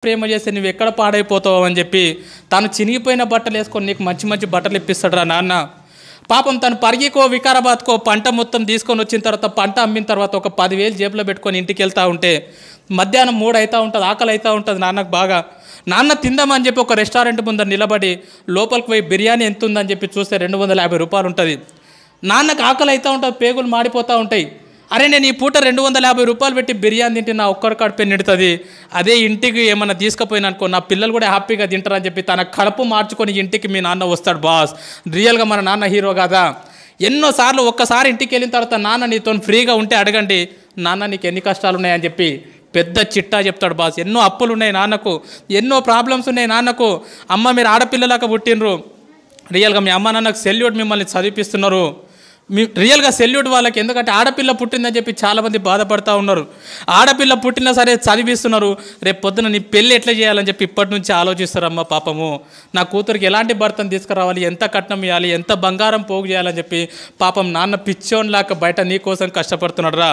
ప్రేమ చేస్తే నువ్వు ఎక్కడ పాడైపోతావు అని చెప్పి తను చినిగిపోయిన బట్టలు వేసుకొని నీకు మంచి మంచి బట్టలు ఇప్పిస్తాడురా నాన్న. పాపం తను పరిగికో వికారాబాద్కో పంట మొత్తం తీసుకొని వచ్చిన తర్వాత పంట అమ్మిన తర్వాత ఒక 10,000 జేబులో పెట్టుకొని ఇంటికి వెళ్తూ ఉంటే మధ్యాహ్నం 3 అవుతూ ఉంటుంది, ఆకలి అవుతూ ఉంటుంది నాన్నకు బాగా. నాన్న తిందామని చెప్పి ఒక రెస్టారెంట్ ముందర నిలబడి లోపలికి పోయి బిర్యానీ ఎంత ఉందని చెప్పి చూస్తే 250 రూపాయలు ఉంటుంది. నాన్నకు ఆకలి అవుతూ ఉంటుంది, పేగులు మాడిపోతూ ఉంటాయి. అరే నేను ఈ పూట 250 రూపాయలు పెట్టి బిర్యానీ తింటే నా ఒక్కరి కడుపు నిండుతుంది, అదే ఇంటికి ఏమన్నా తీసుకుపోయినా అనుకో నా పిల్లలు కూడా హ్యాపీగా తింటారని చెప్పి తన కడుపు మార్చుకొని ఇంటికి మీ నాన్న వస్తాడు బాస్. రియల్గా మన నాన్న హీరో కాదా? ఎన్నోసార్లు ఒక్కసారి ఇంటికి వెళ్ళిన తర్వాత నాన్న నీతో ఫ్రీగా ఉంటే అడగండి, నాన్న నీకు ఎన్ని కష్టాలు ఉన్నాయని చెప్పి పెద్ద చిట్టా చెప్తాడు బాస్. ఎన్నో అప్పులు ఉన్నాయి నాన్నకు, ఎన్నో ప్రాబ్లమ్స్ ఉన్నాయి నాన్నకు. అమ్మ మీరు ఆడపిల్లలాగా పుట్టినరు, రియల్గా మీ అమ్మ నాన్నకు సెల్యూట్, మిమ్మల్ని చదివిపిస్తున్నారు. రియల్గా సెల్యూట్ వాళ్ళకి. ఎందుకంటే ఆడపిల్ల పుట్టిందని చెప్పి చాలామంది బాధపడుతూ ఉన్నారు. ఆడపిల్ల పుట్టినా సరే చదివిస్తున్నారు, రేపు పొద్దున నీ పెళ్ళి ఎట్లా చేయాలని చెప్పి ఇప్పటి నుంచి ఆలోచిస్తారమ్మ. పాపము నా కూతురికి ఎలాంటి భర్తను తీసుకురావాలి, ఎంత కట్నం ఇవ్వాలి, ఎంత బంగారం పోగు చేయాలని చెప్పి పాపం నాన్న పిచ్చోన్లాగా బయట నీ కోసం కష్టపడుతున్నాడు రా.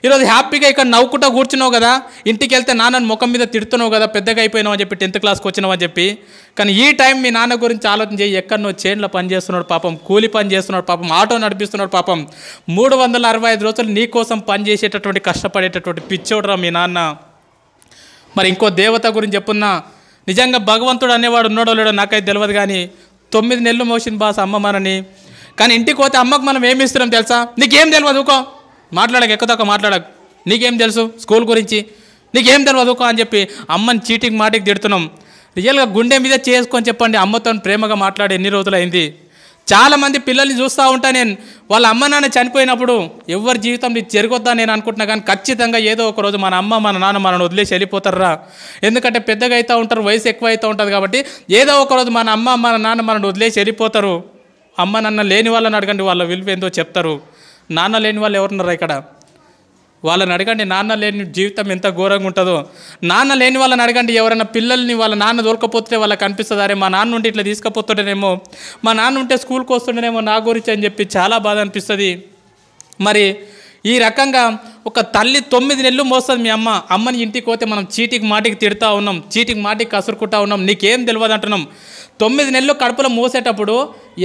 ఈరోజు హ్యాపీగా ఇక్కడ నవ్వుకుంటా కూర్చున్నావు కదా, ఇంటికి వెళ్తే నాన్నని ముఖం మీద తిడుతున్నావు కదా, పెద్దగా అయిపోయినావు అని చెప్పి 10th క్లాస్కి వచ్చినావు అని చెప్పి. కానీ ఈ టైం మీ నాన్న గురించి ఆలోచన చేయి. ఎక్కడనో చేన్లో పని చేస్తున్నాడు పాపం, కూలి పని చేస్తున్నాడు పాపం, ఆటో నడిపిస్తున్నాడు పాపం. 365 రోజులు నీ కోసం పని చేసేటటువంటి కష్టపడేటటువంటి పిచ్చోడురా మీ నాన్న. మరి ఇంకో దేవత గురించి చెప్పున్నా, నిజంగా భగవంతుడు అనేవాడు ఉన్నాడో లేడో నాకైతే తెలియదు, కానీ 9 నెలలు మోసిన బాస్ అమ్మ మనని. కానీ ఇంటికి పోతే అమ్మకు మనం ఏమి ఇస్తున్నాం తెలుసా? నీకేం తెలియదు ఊకో, మాట్లాడక ఎక్కువ మాట్లాడకు, నీకేం తెలుసు స్కూల్ గురించి, నీకేం తెలియదు ఊకో అని చెప్పి అమ్మని చీటికి మాటికి తిడుతున్నాం. రియల్గా గుండె మీద చేసుకొని చెప్పండి, అమ్మతో ప్రేమగా మాట్లాడి ఎన్ని రోజులు అయింది. చాలామంది పిల్లల్ని చూస్తూ ఉంటా నేను, వాళ్ళ అమ్మ నాన్న చనిపోయినప్పుడు ఎవరి జీవితం ఇది జరగొద్దా నేను అనుకుంటున్నా, కానీ ఖచ్చితంగా ఏదో ఒక రోజు మన అమ్మ మన నాన్న మనల్ని వదిలేసి వెళ్ళిపోతారా. ఎందుకంటే పెద్దగా అవుతూ ఉంటారు, వయసు ఎక్కువ అవుతూ ఉంటుంది కాబట్టి ఏదో ఒక రోజు మన అమ్మ మన నాన్న మనల్ని వదిలేసి వెళ్ళిపోతారు. అమ్మ నాన్న లేని వాళ్ళని అడగండి, వాళ్ళ విలువ ఏందో చెప్తారు. నాన్న లేని వాళ్ళు ఎవరున్నారా ఇక్కడ? వాళ్ళని అడగండి, నాన్న లేని జీవితం ఎంత ఘోరంగా ఉంటుందో. నాన్న లేని వాళ్ళని అడగండి, ఎవరైనా పిల్లల్ని వాళ్ళ నాన్న దొరకపోతే వాళ్ళకి అనిపిస్తుంది, అరే మా నాన్న ఉంటే ఇట్లా తీసుకుపోతుండేనేమో, మా నాన్న ఉంటే స్కూల్కి వస్తుండేనేమో నా గురించి అని చెప్పి చాలా బాధ అనిపిస్తుంది. మరి ఈ రకంగా ఒక తల్లి 9 నెలలు మోస్తుంది మీ అమ్మ. అమ్మని ఇంటికి పోతే మనం చీటికి మాటికి తిడుతూ ఉన్నాం, చీటికి మాటికి కసురుకుంటా ఉన్నాం, నీకేం తెలియదు అంటున్నాం. 9 నెలలు కడుపులో మోసేటప్పుడు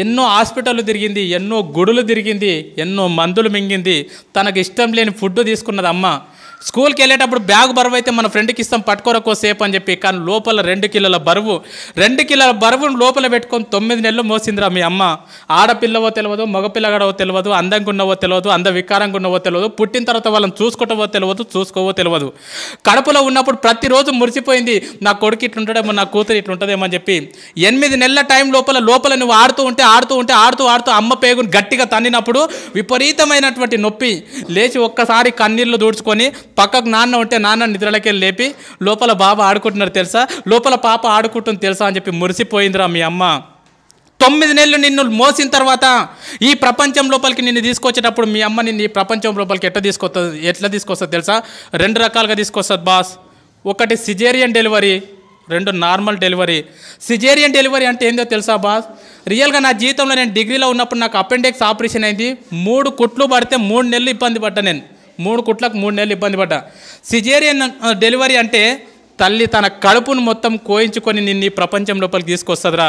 ఎన్నో హాస్పిటళ్ళు తిరిగింది, ఎన్నో గుడులు తిరిగింది, ఎన్నో మందులు మింగింది, తనకు ఇష్టం లేని ఫుడ్ తీసుకున్నది అమ్మ. స్కూల్కి వెళ్ళేటప్పుడు బ్యాగ్ బరువు అయితే మన ఫ్రెండ్కి ఇస్తాం పట్టుకోరకో సేపు అని చెప్పి, కానీ లోపల 2 కిలోల బరువు లోపల పెట్టుకొని 9 నెలలు మోసిందిరా మీ అమ్మ. ఆడపిల్లవో తెలియదు, మగపిల్లగాడవో తెలియదు, అందంగా ఉన్నవో తెలియదు, వికారంగా ఉన్నవో తెలియదు, పుట్టిన తర్వాత వాళ్ళని చూసుకోవటవో తెలియదు, చూసుకోవో తెలియదు. కడుపులో ఉన్నప్పుడు ప్రతిరోజు మురిసిపోయింది, నా కొడుకు ఇట్లుంటాడేమో, నా కూతురు ఇట్లుంటుందేమో అని చెప్పి. 8 నెలల టైం లోపల నువ్వు ఆడుతూ ఉంటే అమ్మ పేగుని గట్టిగా తన్నినప్పుడు విపరీతమైనటువంటి నొప్పి. లేచి ఒక్కసారి కన్నీళ్ళు దూడ్చుకొని పక్కకు నాన్న ఉంటే నాన్న నిద్రలకి లేపి లోపల బాబా ఆడుకుంటున్నారు తెలుసా, లోపల పాప ఆడుకుంటుంది తెలుసా అని చెప్పి మురిసిపోయిందిరా మీ అమ్మ. 9 నెలలు నిన్ను మోసిన తర్వాత ఈ ప్రపంచం లోపలికి నిన్ను తీసుకొచ్చేటప్పుడు మీ అమ్మ నిన్ను ఈ ప్రపంచం లోపలికి ఎట్లా తీసుకొస్తుంది తెలుసా? 2 రకాలుగా తీసుకొస్తుంది బాస్. ఒకటి caesarean delivery, 2 normal delivery. Caesarean delivery అంటే ఏందో తెలుసా బాస్? రియల్గా నా జీవితంలో నేను డిగ్రీలో ఉన్నప్పుడు నాకు అపెండిక్స్ ఆపరేషన్ అయింది. 3 కుట్లు పడితే 3 నెలలు ఇబ్బంది పడ్డా నేను. 3 కుట్లకు 3 నెలలు ఇబ్బంది పడ్డా. సిజేరియన్ డెలివరీ అంటే తల్లి తన కడుపును మొత్తం కోయించుకొని నిన్ను ఈ ప్రపంచం లోపలికి తీసుకొస్తుందిరా.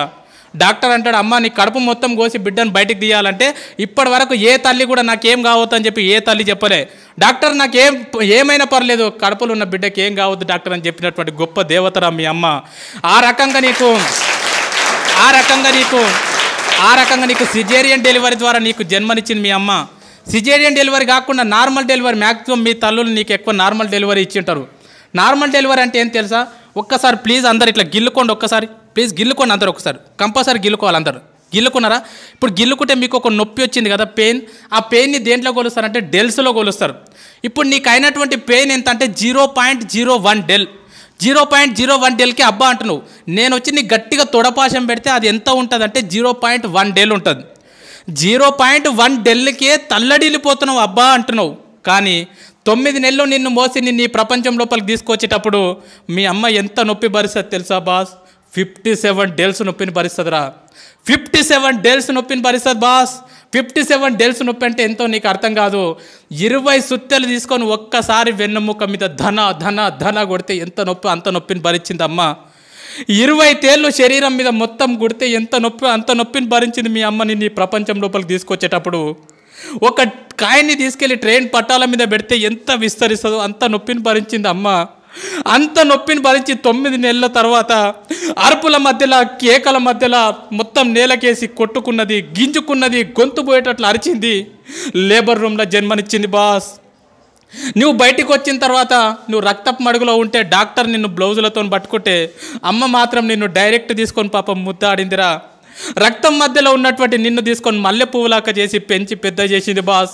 డాక్టర్ అంటాడు, అమ్మ నీ కడుపు మొత్తం కోసి బిడ్డను బయటికి తీయాలంటే ఇప్పటి వరకు ఏ తల్లి కూడా నాకేం కావద్దు అని చెప్పి ఏ తల్లి చెప్పలే. డాక్టర్ ఏమైనా పర్లేదు, కడుపులో ఉన్న బిడ్డకి ఏం కావద్దు డాక్టర్ అని చెప్పినటువంటి గొప్ప దేవతరా మీ అమ్మ. ఆ రకంగా నీకు సిజేరియన్ డెలివరీ ద్వారా నీకు జన్మనిచ్చింది మీ అమ్మ. సిజేరియన్ డెలివరీ కాకుండా నార్మల్ డెలివరీ, మ్యాక్సిమం మీ తల్లులు నీకు ఎక్కువ నార్మల్ డెలివరీ ఇచ్చింటారు. నార్మల్ డెలివరీ అంటే ఏం తెలుసా? ఒక్కసారి ప్లీజ్ అందరు ఇట్లా గిల్లుకోండి, ఒక్కసారి ప్లీజ్ గిల్లుకోండి అందరు, ఒకసారి కంపల్సరీ గిల్లుకోవాలి అందరు. గిల్లుకున్నారా? ఇప్పుడు గిల్లుకుంటే మీకు ఒక నొప్పి వచ్చింది కదా, పెయిన్. ఆ పెయిన్ని దేంట్లో కొలుస్తారంటే డెల్స్లో కొలుస్తారు. ఇప్పుడు నీకు అయినటువంటి పెయిన్ ఎంత అంటే 0.01 డెల్. 0.01 డెల్కి అబ్బా అంటున్నావు. నేను వచ్చి నీకు గట్టిగా తొడపాశం పెడితే అది ఎంత ఉంటుంది అంటే 0.1 డెల్ ఉంటుంది. 0.1 డెల్కే తల్లడిల్లిపోతున్నావు అబ్బా అంటున్నావు. కానీ 9 నెలలు నిన్ను మోసి నిన్ను ఈ ప్రపంచం లోపలికి తీసుకొచ్చేటప్పుడు మీ అమ్మ ఎంత నొప్పి భరిస్తుంది తెలుసా బాస్? 57 డేల్స్ నొప్పిని భరిస్తుందిరా. 57 డేల్స్ నొప్పిని భరిస్తుంది బాస్. 57 డేల్స్ నొప్పి అంటే ఎంతో నీకు అర్థం కాదు. 20 సుత్తెలు తీసుకొని ఒక్కసారి వెన్నెముక మీద ధన ధన ధన కొడితే ఎంత నొప్పి, అంత నొప్పిని భరించింది అమ్మ. 20 తేళ్ళు శరీరం మీద మొత్తం కొడితే ఎంత నొప్పి, అంత నొప్పిని భరించింది మీ అమ్మని నీ ప్రపంచం లోపలికి తీసుకొచ్చేటప్పుడు. ఒక కాయని తీసుకెళ్ళి ట్రైన్ పట్టాల మీద పెడితే ఎంత విస్తరిస్తుందో అంత నొప్పిని భరించింది అమ్మ. అంత నొప్పిని భరించి 9 నెలల తర్వాత అరుపుల మధ్యలో, కేకల మధ్యలో మొత్తం నేలకేసి కొట్టుకున్నది, గింజుకున్నది, గొంతు పోయేటట్లు అరిచింది. లేబర్ రూమ్లో జన్మనిచ్చింది బాస్. నువ్వు బయటికి వచ్చిన తర్వాత నువ్వు రక్తపు మడుగులో ఉంటే డాక్టర్ నిన్ను బ్లౌజులతో పట్టుకుంటే అమ్మ మాత్రం నిన్ను డైరెక్ట్ తీసుకొని పాపం ముద్దాడిందిరా. రక్తం మధ్యలో ఉన్నటువంటి నిన్ను తీసుకొని మల్లె పువ్వులాగా చేసి పెంచి పెద్ద చేసింది బాస్.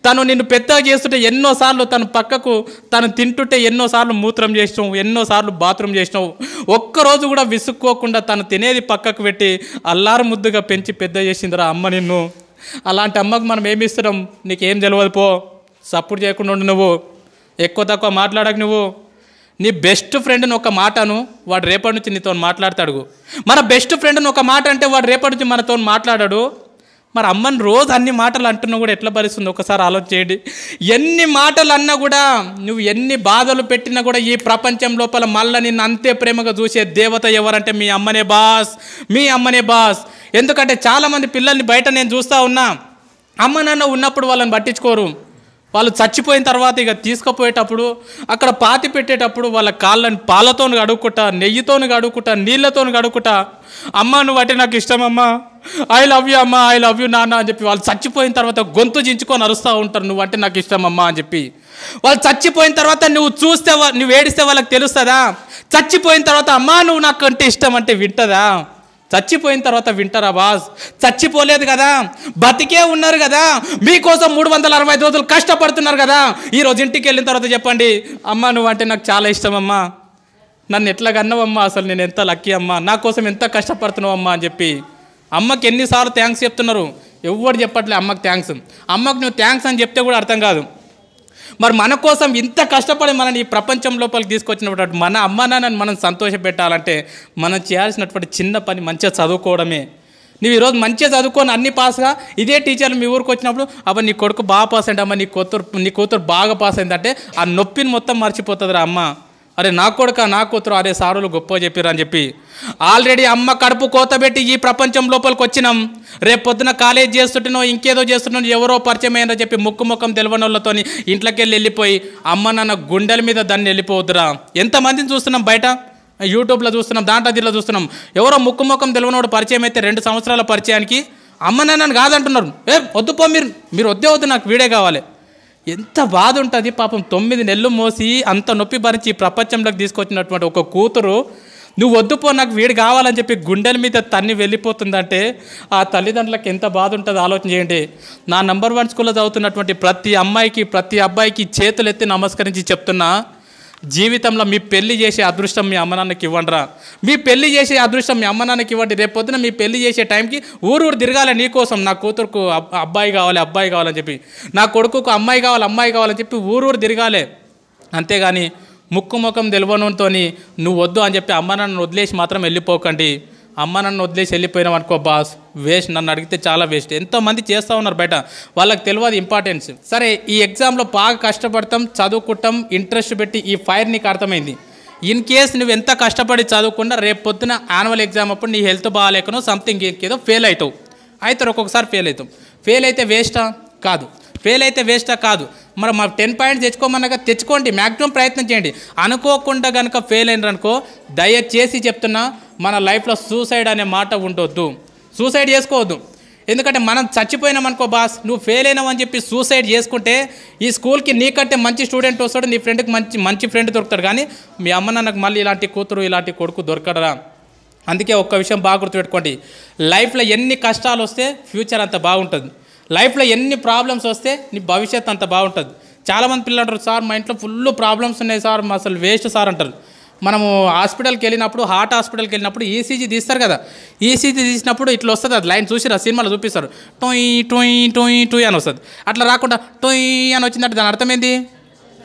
తను నిన్ను పెద్దగా చేస్తుంటే ఎన్నోసార్లు తను పక్కకు తను తింటుంటే ఎన్నోసార్లు మూత్రం చేసినావు, ఎన్నోసార్లు బాత్రూమ్ చేసినావు. ఒక్కరోజు కూడా విసుక్కోకుండా తను తినేది పక్కకు పెట్టి అల్లారు ముద్దుగా పెంచి పెద్ద చేసిందిరా అమ్మ నిన్ను. అలాంటి అమ్మకు మనం ఏమి ఇస్తున్నాం? నీకేం తెలియదు పో. సపోర్ట్ చేయకుండా ఉండు. నువ్వు ఎక్కువ తక్కువ మాట్లాడకు. నువ్వు నీ బెస్ట్ ఫ్రెండ్ని ఒక మాటను వాడు రేపటి నుంచి నీతో మాట్లాడతాడు. మన బెస్ట్ ఫ్రెండ్ని ఒక మాట అంటే వాడు రేపటి నుంచి మనతో మాట్లాడాడు. మరి అమ్మని రోజు అన్ని మాటలు అంటున్నా కూడా ఎట్లా భరిస్తుంది ఒకసారి ఆలోచన చేయండి. ఎన్ని మాటలు అన్నా కూడా, నువ్వు ఎన్ని బాధలు పెట్టినా కూడా ఈ ప్రపంచం లోపల మళ్ళీ నిన్ను అంతే ప్రేమగా చూసే దేవత ఎవరంటే మీ అమ్మనే బాస్, మీ అమ్మనే బాస్. ఎందుకంటే చాలామంది పిల్లల్ని బయట నేను చూస్తూ ఉన్నా, అమ్మ నాన్న ఉన్నప్పుడు వాళ్ళని పట్టించుకోరు. వాళ్ళు చచ్చిపోయిన తర్వాత ఇక తీసుకుపోయేటప్పుడు అక్కడ పాతి పెట్టేటప్పుడు వాళ్ళ కాళ్ళని పాలతో కడుక్కుంటా, నెయ్యితో కడుక్కుంటా, నీళ్ళతో కడుక్కుంటా, అమ్మ నువ్వు అంటే నాకు ఇష్టం అమ్మ, ఐ లవ్ యూ అమ్మ, ఐ లవ్ యూ నాన్న అని చెప్పి వాళ్ళు చచ్చిపోయిన తర్వాత గొంతు చించుకొని అరుస్తూ ఉంటారు, నువ్వు అంటే నాకు ఇష్టం అమ్మ అని చెప్పి. వాళ్ళు చచ్చిపోయిన తర్వాత నువ్వు చూస్తే, నువ్వు ఏడిస్తే వాళ్ళకి తెలుస్తుందా? చచ్చిపోయిన తర్వాత అమ్మ నువ్వు నాకు అంటే ఇష్టం అంటే వింటదా? చచ్చిపోయిన తర్వాత వింటారా బాస్? చచ్చిపోలేదు కదా, బతికే ఉన్నారు కదా, మీకోసం 365 రోజులు కష్టపడుతున్నారు కదా. ఈరోజు ఇంటికి వెళ్ళిన తర్వాత చెప్పండి, అమ్మ నువ్వు అంటే నాకు చాలా ఇష్టం అమ్మా, నన్ను ఎట్లా కన్నావమ్మా, అసలు నేను ఎంత లక్కీ అమ్మా, నా కోసం ఎంత కష్టపడుతున్నావు అమ్మా అని చెప్పి. అమ్మకి ఎన్నిసార్లు థ్యాంక్స్ చెప్తున్నారు, ఎవరు చెప్పట్లే అమ్మకి థ్యాంక్స్. అమ్మకు నువ్వు థ్యాంక్స్ అని చెప్తే కూడా అర్థం కాదు. మరి మన కోసం ఇంత కష్టపడి మనని ఈ ప్రపంచం లోపలికి తీసుకొచ్చినటువంటి మన అమ్మ నాన్నని మనం సంతోషపెట్టాలంటే మనం చేయాల్సినటువంటి చిన్న పని మంచిగా చదువుకోవడమే. నువ్వు ఈరోజు మంచిగా చదువుకొని అన్ని పాస్గా ఇదే టీచర్లు మీ ఊరికి వచ్చినప్పుడు అబ్బా నీ కొడుకు బాగా పాస్ అయింది అమ్మ, నీ కూతురు బాగా పాస్ అయిందంటే ఆ నొప్పిని మొత్తం మర్చిపోతుందిరా అమ్మ. అరే నా కొడుక నా కూతురు అరే సారులు గొప్ప చెప్పిరా అని చెప్పి. ఆల్రెడీ అమ్మ కడుపు కోతబెట్టి ఈ ప్రపంచం లోపలికి వచ్చినాం. రేపు పొద్దున కాలేజ్ చేస్తుంటేనో ఇంకేదో చేస్తున్నావు, ఎవరో పరిచయం అయ్యారని చెప్పి ముఖం తెలియని వాళ్ళతో ఇంట్లోకి వెళ్ళిపోయి అమ్మ నాన్న గుండెల మీద దాన్ని వెళ్ళిపోవద్దురా. ఎంతమందిని చూస్తున్నాం బయట, యూట్యూబ్లో చూస్తున్నాం, దాంట్లో దీంట్లో చూస్తున్నాం. ఎవరో ముఖం తెలియనోడు పరిచయం అయితే 2 సంవత్సరాల పరిచయానికి అమ్మ నాన్నని కాదంటున్నారు. వద్దుపో మీరు వద్దు నాకు వీడే కావాలి. ఎంత బాధ ఉంటుంది పాపం. 9 నెలలు మోసి అంత నొప్పి భరించి ఈ ప్రపంచంలోకి తీసుకొచ్చినటువంటి ఒక కూతురు నువ్వు వద్దుపో నాకు వీడు కావాలని చెప్పి గుండెల మీద తన్ని వెళ్ళిపోతుందంటే ఆ తల్లిదండ్రులకు ఎంత బాధ ఉంటుందో ఆలోచన చేయండి. నా నంబర్ 1 స్కూల్లో చదువుతున్నటువంటి ప్రతి అమ్మాయికి ప్రతి అబ్బాయికి చేతులు ఎత్తి నమస్కరించి చెప్తున్నా, జీవితంలో మీ పెళ్లి చేసే అదృష్టం మీ అమ్మ నాన్నకి ఇవ్వండిరా. మీ పెళ్లి చేసే అదృష్టం మీ అమ్మ నాన్నకి ఇవ్వండి. రేపు పొద్దున మీ పెళ్లి చేసే టైంకి ఊరు తిరగాలి నీకోసం, నా కూతురుకు అబ్బాయి కావాలని చెప్పి, నా కొడుకుకు అమ్మాయి కావాలని చెప్పి ఊరు తిరగాలి. అంతేగాని ముఖం తెలియనుతో నువ్వు వద్దు అని చెప్పి అమ్మ నాన్నను వదిలేసి మాత్రం వెళ్ళిపోకండి. అమ్మ నన్ను వదిలేసి వెళ్ళిపోయినాం అనుకో బాస్, వేస్ట్. నన్ను అడిగితే చాలా వేస్ట్. ఎంతోమంది చేస్తూ ఉన్నారు బయట, వాళ్ళకి తెలియదు ఇంపార్టెన్స్. సరే ఈ ఎగ్జామ్లో బాగా కష్టపడతాం, చదువుకుంటాం, ఇంట్రెస్ట్ పెట్టి ఈ ఫైర్ నీకు అర్థమైంది. ఇన్ కేస్ నువ్వు ఎంత కష్టపడి చదువుకున్నా రేపు పొద్దున యాన్యువల్ ఎగ్జామ్ అప్పుడు నీ హెల్త్ బాగాలేకనో సంథింగ్ ఏదో ఫెయిల్ అవుతావు. ఒక్కొక్కసారి ఫెయిల్ అవుతాం. ఫెయిల్ అయితే వేస్టా కాదు. మరి మా 10 పాయింట్స్ తెచ్చుకోమన్నాక తెచ్చుకోండి, మ్యాక్సిమం ప్రయత్నం చేయండి. అనుకోకుండా కనుక ఫెయిల్ అయినారనుకో దయచేసి చెప్తున్నా, మన లైఫ్లో సూసైడ్ అనే మాట ఉండొద్దు. సూసైడ్ చేసుకోవద్దు. ఎందుకంటే మనం చచ్చిపోయినామనుకో బాస్, నువ్వు ఫెయిల్ అయినావని చెప్పి సూసైడ్ చేసుకుంటే ఈ స్కూల్కి నీకంటే మంచి స్టూడెంట్ వస్తాడు, నీ ఫ్రెండ్కి మంచి ఫ్రెండ్ దొరుకుతాడు. కానీ మీ అమ్మ నాన్నకు మళ్ళీ ఇలాంటి కూతురు ఇలాంటి కొడుకు దొరకడరా. అందుకే ఒక్క విషయం బాగా గుర్తుపెట్టుకోండి, లైఫ్లో ఎన్ని కష్టాలు వస్తే ఫ్యూచర్ అంత బాగుంటుంది. లైఫ్లో ఎన్ని ప్రాబ్లమ్స్ వస్తే నీ భవిష్యత్ అంత బాగుంటుంది. చాలామంది పిల్లలు అంటారు, సార్ మా ఇంట్లో ఫుల్ ప్రాబ్లమ్స్ ఉన్నాయి సార్, అసలు వేస్ట్ సార్ అంటారు. మనము హాస్పిటల్కి వెళ్ళినప్పుడు, హార్ట్ హాస్పిటల్కి వెళ్ళినప్పుడు ఈసీజీ తీస్తారు కదా, ఈసీజీ తీసినప్పుడు ఇట్లా వస్తుంది, అది లైన్ చూసిరా సినిమాలో చూపిస్తారు, టొయ్ టొయ్ టొయ్ టొయ్ అని వస్తుంది. అట్లా రాకుండా టొయ్ అని వచ్చిందంటే దాని అర్థం ఏంది?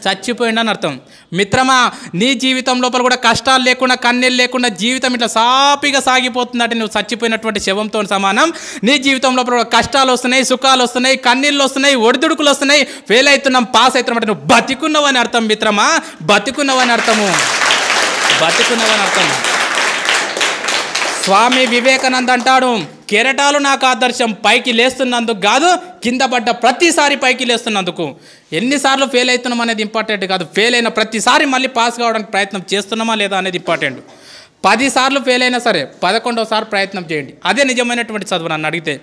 చచ్చిపోయిండని అర్థం. మిత్రమా, నీ జీవితం లోపల కూడా కష్టాలు లేకుండా కన్నీళ్ళు లేకుండా జీవితం ఇట్లా సాపిగా సాగిపోతుందంటే నువ్వు చచ్చిపోయినటువంటి శవంతో సమానం. నీ జీవితం లోపల కూడా కష్టాలు వస్తున్నాయి, సుఖాలు వస్తున్నాయి, కన్నీళ్ళు వస్తున్నాయి, ఒడిదుడుకులు వస్తున్నాయి, ఫెయిల్ అవుతున్నాం, పాస్ అవుతున్నాం అంటే నువ్వు బతికున్నావని అర్థం మిత్రమా, బతికున్నావని అర్థము, బతికున్నావని అర్థం. స్వామి వివేకానంద అంటాడు, కెరటాలు నాకు ఆదర్శం, పైకి లేస్తున్నందుకు కాదు, కింద పడ్డ ప్రతిసారి పైకి లేస్తున్నందుకు. ఎన్నిసార్లు ఫెయిల్ అవుతున్నాం అనేది ఇంపార్టెంట్ కాదు, ఫెయిల్ అయిన ప్రతిసారి మళ్ళీ పాస్ కావడానికి ప్రయత్నం చేస్తున్నామా లేదా అనేది ఇంపార్టెంట్. 10 సార్లు ఫెయిల్ అయినా సరే 11వసారి ప్రయత్నం చేయండి, అదే నిజమైనటువంటి చదువు. నన్ను అడిగితే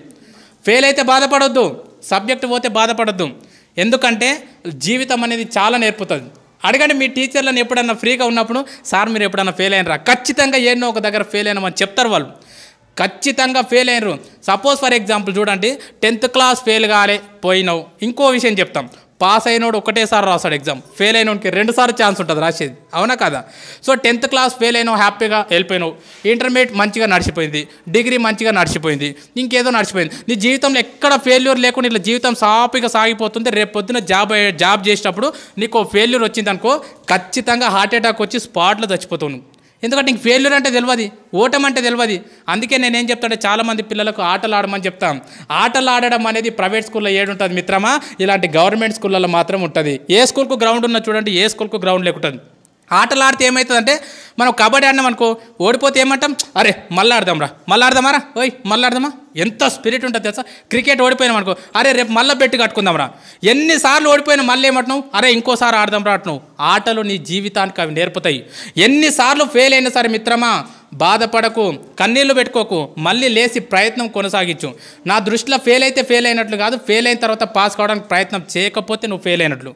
ఫెయిల్ అయితే బాధపడొద్దు, సబ్జెక్ట్ పోతే బాధపడొద్దు, ఎందుకంటే జీవితం అనేది చాలా నేర్పుతుంది. అడగండి మీ టీచర్లను, ఎప్పుడన్నా ఫ్రీగా ఉన్నప్పుడు, సార్ మీరు ఎప్పుడన్నా ఫెయిల్ అయినరా? ఖచ్చితంగా ఏన్నో ఒక దగ్గర ఫెయిల్ అయినామని చెప్తారు వాళ్ళు, ఖచ్చితంగా ఫెయిల్ అయినరు. సపోజ్ ఫర్ ఎగ్జాంపుల్ చూడండి, 10th క్లాస్ ఫెయిల్ కాలే పోయినావు, ఇంకో విషయం చెప్తాం, పాస్ అయినోడు ఒకటేసారి రాస్తాడు ఎగ్జామ్, ఫెయిల్ అయినోడికి 2 సార్లు ఛాన్స్ ఉంటుంది రాసేది, అవునా కదా? సో 10th క్లాస్ ఫెయిల్ అయినావు, హ్యాపీగా వెళ్ళిపోయినావు, ఇంటర్మీడియట్ మంచిగా నడిచిపోయింది, డిగ్రీ మంచిగా నడిచిపోయింది, ఇంకేదో నడిచిపోయింది, నీ జీవితంలో ఎక్కడ ఫెయిల్యూర్ లేకుండా ఇట్లా జీవితం సాఫీగా సాగిపోతుంది. రేపు పొద్దున జాబ్ చేసేటప్పుడు నీకు ఫెయిల్యూర్ వచ్చింది అనుకో, ఖచ్చితంగా హార్ట్ అటాక్ వచ్చి స్పాట్లో చచ్చిపోతావు నువ్వు. ఎందుకంటే నీకు ఫెయిల్యూర్ అంటే తెలియదు, ఓటం అంటే తెలియదు. అందుకే నేనేం చెప్తానంటే చాలామంది పిల్లలకు ఆటలు ఆడమని చెప్తాం. ఆటలు ఆడడం అనేది ప్రైవేట్ స్కూల్లో ఏడుంటుంది మిత్రమా, ఇలాంటి గవర్నమెంట్ స్కూళ్ళలో మాత్రం ఉంటుంది. ఏ స్కూల్కు గ్రౌండ్ ఉన్నా చూడండి, ఏ స్కూల్కు గ్రౌండ్ లేకుంటుంది. ఆటలు ఆడితే ఏమవుతుందంటే, మనం కబడ్డీ ఆడినాం అనుకో, ఓడిపోతే ఏమంటాం, అరే మళ్ళీ ఆడదాంరా, మళ్ళీ ఆడదామారా, ఓయ్ మళ్ళీ ఆడదామా, ఎంత స్పిరిట్ ఉంటుంది తెలుసా. క్రికెట్ ఓడిపోయినాం అనుకో, అరే రేపు మళ్ళీ బెట్టు కట్టుకుందాంరా. ఎన్నిసార్లు ఓడిపోయినా మళ్ళీ ఏమంటున్నావు, అరే ఇంకోసారి ఆడదాంరా అంటున్నావు. ఆటలు నీ జీవితానికి అవి నేర్పుతాయి. ఎన్నిసార్లు ఫెయిల్ అయినా సరే మిత్రమా, బాధపడకు, కన్నీళ్లు పెట్టుకోకు, మళ్ళీ లేచి ప్రయత్నం కొనసాగించు. నా దృష్టిలో ఫెయిల్ అయితే ఫెయిల్ అయినట్లు కాదు, ఫెయిల్ అయిన తర్వాత పాస్ కావడానికి ప్రయత్నం చేయకపోతే నువ్వు ఫెయిల్ అయినట్లు.